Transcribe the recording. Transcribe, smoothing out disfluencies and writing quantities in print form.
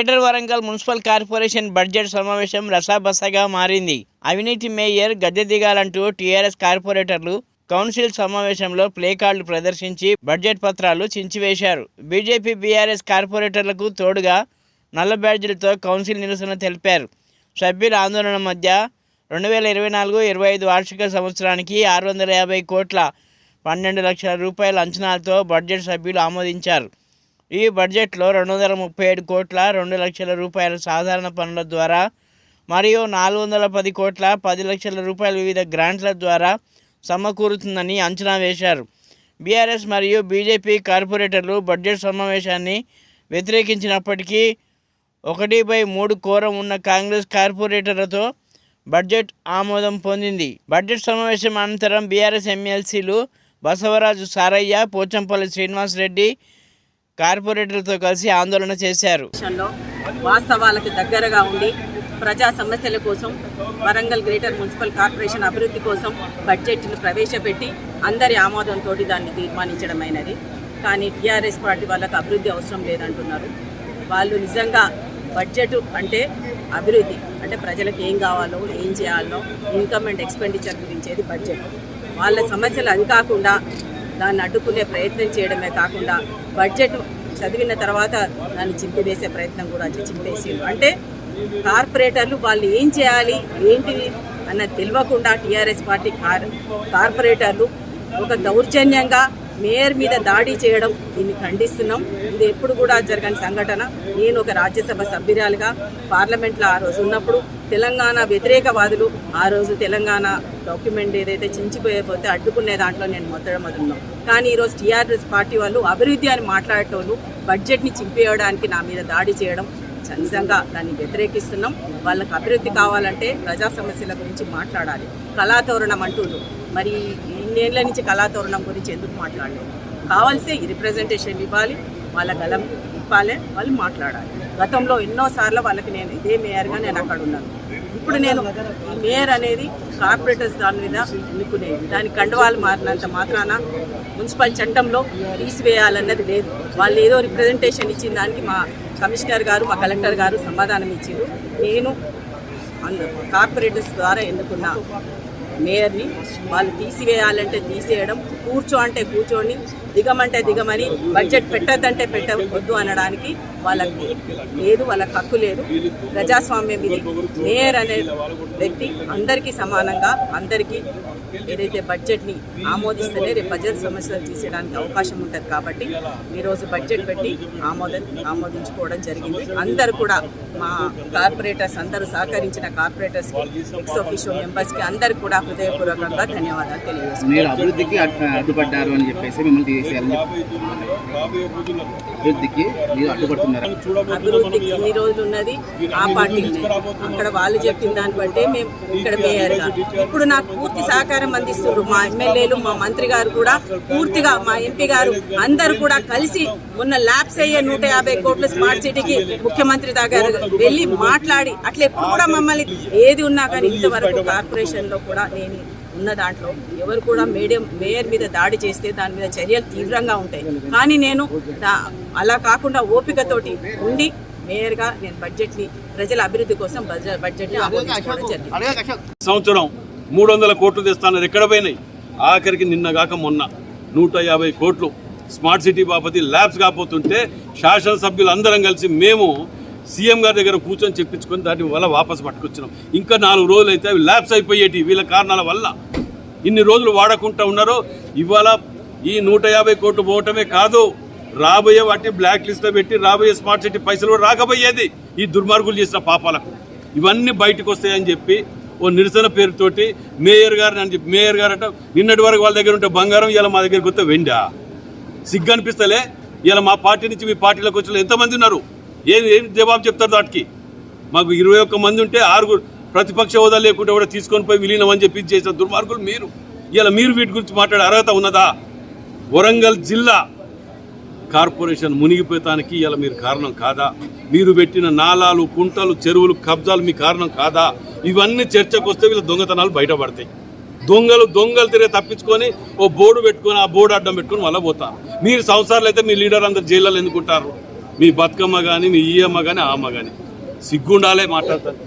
Greater Warangal municipal corporation budget సమావేశం రసాబసగా మారింది. అవినీతి మేయర్ గద్దె దిగాలంటూ టీఆర్ఎస్ కార్పొరేటర్లు కౌన్సిల్ సమావేశంలో ప్లేకార్డులు ప్రదర్శించి బడ్జెట్ పత్రాలు చించివేశారు. బీజేపీ బీఆర్ఎస్ కార్పొరేటర్లకు తోడుగా నల్ల బ్యాడ్జీలతో కౌన్సిల్ నిరసన తెలిపారు. సభ్యుల ఆందోళన మధ్య 2024-25 వార్షిక సంవత్సరానికి 650 కోట్ల 12 లక్షల రూపాయల అంచనాలతో బడ్జెట్ సభ్యులు ఆమోదించారు. ఈ బడ్జెట్లో 237 కోట్ల 2 లక్షల రూపాయల సాధారణ పనుల ద్వారా మరియు 410 కోట్ల 10 లక్షల రూపాయల వివిధ గ్రాంట్ల ద్వారా సమకూరుతుందని అంచనా వేశారు. బీఆర్ఎస్ మరియు బీజేపీ కార్పొరేటర్లు బడ్జెట్ సమావేశాన్ని వ్యతిరేకించినప్పటికీ 1/3 కోరం ఉన్న కాంగ్రెస్ కార్పొరేటర్లతో బడ్జెట్ ఆమోదం పొందింది. బడ్జెట్ సమావేశం అనంతరం బీఆర్ఎస్ ఎమ్మెల్సీలు బసవరాజు సారయ్య, పోచంపల్లి శ్రీనివాస్ రెడ్డి కార్పొరేటర్లతో కలిసి ఆందోళన చేశారు. వాస్తవాలకు దగ్గరగా ఉండి ప్రజా సమస్యల కోసం వరంగల్ గ్రేటర్ మున్సిపల్ కార్పొరేషన్ అభివృద్ధి కోసం బడ్జెట్ను ప్రవేశపెట్టి అందరి ఆమోదంతో దాన్ని తీర్మానించడమైనది. కానీ టీఆర్ఎస్ పార్టీ వాళ్ళకు అభివృద్ధి అవసరం లేదంటున్నారు. వాళ్ళు నిజంగా బడ్జెట్ అంటే అభివృద్ధి అంటే ప్రజలకు ఏం కావాలో ఏం చేయాలో ఇన్కమ్ అండ్ ఎక్స్పెండిచర్ గురించేది బడ్జెట్. వాళ్ళ సమస్యలు అది కాకుండా దాన్ని అడ్డుకునే ప్రయత్నం చేయడమే కాకుండా బడ్జెట్ చదివిన తర్వాత దాన్ని చింపివేసే ప్రయత్నం కూడా చింపేసారు. అంటే కార్పొరేటర్లు వాళ్ళు ఏం చేయాలి ఏంటిది అన్నది తెలియకుండా టీఆర్ఎస్ పార్టీ కార్పొరేటర్లు ఒక దౌర్జన్యంగా మేయర్ మీద దాడి చేయడం దీన్ని ఖండిస్తున్నాం. ఇది ఎప్పుడు కూడా జరగని సంఘటన. నేను ఒక రాజ్యసభ సభ్యురాలుగా పార్లమెంట్లో ఆ రోజు ఉన్నప్పుడు తెలంగాణ వ్యతిరేకవాదులు ఆ రోజు తెలంగాణ డాక్యుమెంట్ ఏదైతే చించిపోయిపోతే అడ్డుకునే దాంట్లో నేను మొదలున్నాం. కానీ ఈరోజు టీఆర్ఎస్ పార్టీ వాళ్ళు అభివృద్ధి అని మాట్లాడేటోళ్ళు బడ్జెట్ని చింపేయడానికి నా మీద దాడి చేయడం నిజంగా దాన్ని వ్యతిరేకిస్తున్నాం. వాళ్ళకి అభివృద్ధి కావాలంటే ప్రజా సమస్యల గురించి మాట్లాడాలి. కళాతోరణం అంటూరు మరి ఇన్నేళ్ల నుంచి కళాతోరణం గురించి ఎందుకు మాట్లాడలేదు? కావాల్సే రిప్రజెంటేషన్ ఇవ్వాలి, వాళ్ళ గలం ఇవ్వాలి, వాళ్ళు మాట్లాడాలి. గతంలో ఎన్నోసార్లు వాళ్ళకి నేను ఇదే మేయర్గా నేను అక్కడ ఉన్నాను. ఇప్పుడు నేను ఈ మేయర్ అనేది కార్పొరేటర్స్ దాని మీద ఎన్నుకునేది. దాని కండువాలు మారినంత మాత్రాన మున్సిపల్ చట్టంలో తీసివేయాలన్నది లేదు. వాళ్ళు ఏదో రిప్రజెంటేషన్ ఇచ్చిన దానికి మా కమిషనర్ గారు మా కలెక్టర్ గారు సమాధానం ఇచ్చారు. నేను కార్పొరేటర్స్ ద్వారా ఎన్నుకున్న మేయర్ని వాళ్ళు తీసివేయాలంటే తీసేయడం, కూర్చో అంటే కూర్చోని, దిగమంటే దిగమని, బడ్జెట్ పెట్టద్దంటే పెట్టవద్దు అనడానికి వాళ్ళకి లేదు, వాళ్ళకి హక్కు లేదు. ప్రజాస్వామ్యం ఇది. మేయర్ అనే వ్యక్తి అందరికీ సమానంగా అందరికీ ఏదైతే బడ్జెట్ని ఆమోదిస్తేనే రేపు ప్రజల సమస్యలు తీసేయడానికి అవకాశం ఉంటుంది. కాబట్టి ఈరోజు బడ్జెట్ పెట్టి ఆమోదించుకోవడం జరిగింది. అందరూ కూడా మా కార్పొరేటర్స్ అందరూ సహకరించిన కార్పొరేటర్స్కి, ఎక్స్ ఆఫీషియో మెంబర్స్కి అందరూ కూడా హృదయపూర్వకంగా ధన్యవాదాలు తెలియజేస్తున్నాను. అభివృద్ధికి అడ్డుపడ్డారు అని చెప్పేసి మిమ్మల్ని అభివృద్ధికి ఎన్ని రోజులు ఉన్నది ఆ పార్టీ అక్కడ వాళ్ళు చెప్పిన దాన్ని బట్టే మేము ఇక్కడ మేయర్గా ఇప్పుడు నాకు పూర్తి సహకారం అందిస్తున్నారు. మా ఎమ్మెల్యేలు, మా మంత్రి గారు కూడా పూర్తిగా, మా ఎంపీ గారు అందరూ కూడా కలిసి మొన్న ల్యాబ్స్ అయ్యే 150 కోట్ల స్మార్ట్ సిటీకి ముఖ్యమంత్రి దగ్గర వెళ్ళి మాట్లాడి అట్లా ఎప్పుడు కూడా మమ్మల్ని ఏది ఉన్నా కానీ ఇంతవరకు కార్పొరేషన్లో కూడా నేను ఉన్న దాంట్లో ఎవరు కూడా మేయర్ మీద దాడి చేస్తే దాని మీద చర్యలు తీవ్రంగా ఉంటాయి. కానీ నేను అలా కాకుండా ఓపికతోటి ఉండి మేయర్గా నేను బడ్జెట్ని ప్రజల అభివృద్ధి కోసం బడ్జెట్ని ఆమోదించుకోవడం జరిగింది. సంవత్సరం 300 కోట్లు తెస్తానని ఎక్కడ పోయినాయి? ఆఖరికి నిన్నగాక మొన్న 150 కోట్లు స్మార్ట్ సిటీ బాపతి ల్యాబ్స్ కాకపోతుంటే శాసనసభ్యులు అందరం కలిసి మేము సీఎం గారి దగ్గర కూర్చొని చెప్పించుకొని దాని వల్ల వాపసు పట్టుకొచ్చినాం. ఇంకా 4 రోజులు అయితే అవి ల్యాబ్స్ అయిపోయేటి వీళ్ళ కారణాల వల్ల. ఇన్ని రోజులు వాడకుండా ఉన్నారో ఇవాళ ఈ 150 కోట్లు పోవటమే కాదు, రాబోయే వాటిని బ్లాక్ లిస్ట్లో పెట్టి రాబోయే స్మార్ట్ సిటీ పైసలు రాకపోయేది ఈ దుర్మార్గులు చేసిన పాపాలకు. ఇవన్నీ బయటకు వస్తాయని చెప్పి ఓ నిరసన పేరుతోటి మేయర్ గారు అని చెప్పి, మేయర్ గారు అంటే నిన్నటి వరకు వాళ్ళ దగ్గర ఉంటే బంగారం, ఇలా మా దగ్గరికి వస్తే వెండా? సిగ్గు అనిపిస్తలే? ఇలా మా పార్టీ నుంచి మీ పార్టీలోకి వచ్చిన ఎంతమంది ఉన్నారు? ఏం జవాబు చెప్తారు దానికి? మాకు 21 మంది ఉంటే 6 ప్రతిపక్ష హోదా లేకుండా కూడా తీసుకొని పోయి విలీనం అని చెప్పి చేసిన దుర్మార్గులు మీరు. ఇలా మీరు వీటి గురించి మాట్లాడే అర్హత ఉన్నదా? వరంగల్ జిల్లా కార్పొరేషన్ మునిగిపోతానికి ఇలా మీరు కారణం కాదా? మీరు పెట్టిన నాలాలు, కుంటలు, చెరువులు, కబ్జాలు మీ కారణం కాదా? ఇవన్నీ చర్చకు వస్తే వీళ్ళ దొంగతనాలు బయటపడతాయి. దొంగలు తిరిగి తప్పించుకొని ఓ బోర్డు పెట్టుకొని ఆ బోర్డు అడ్డం పెట్టుకొని మళ్ళీ పోతారు. మీరు సంవత్సరాలు అయితే మీ లీడర్ అందరు జైల్లో ఎందుకుంటారు? మీ బతుకమ్మ కానీ మీ ఈ అమ్మ కానీ ఆ అమ్మ కానీ సిగ్గుండాలే మాట్లాడతారు.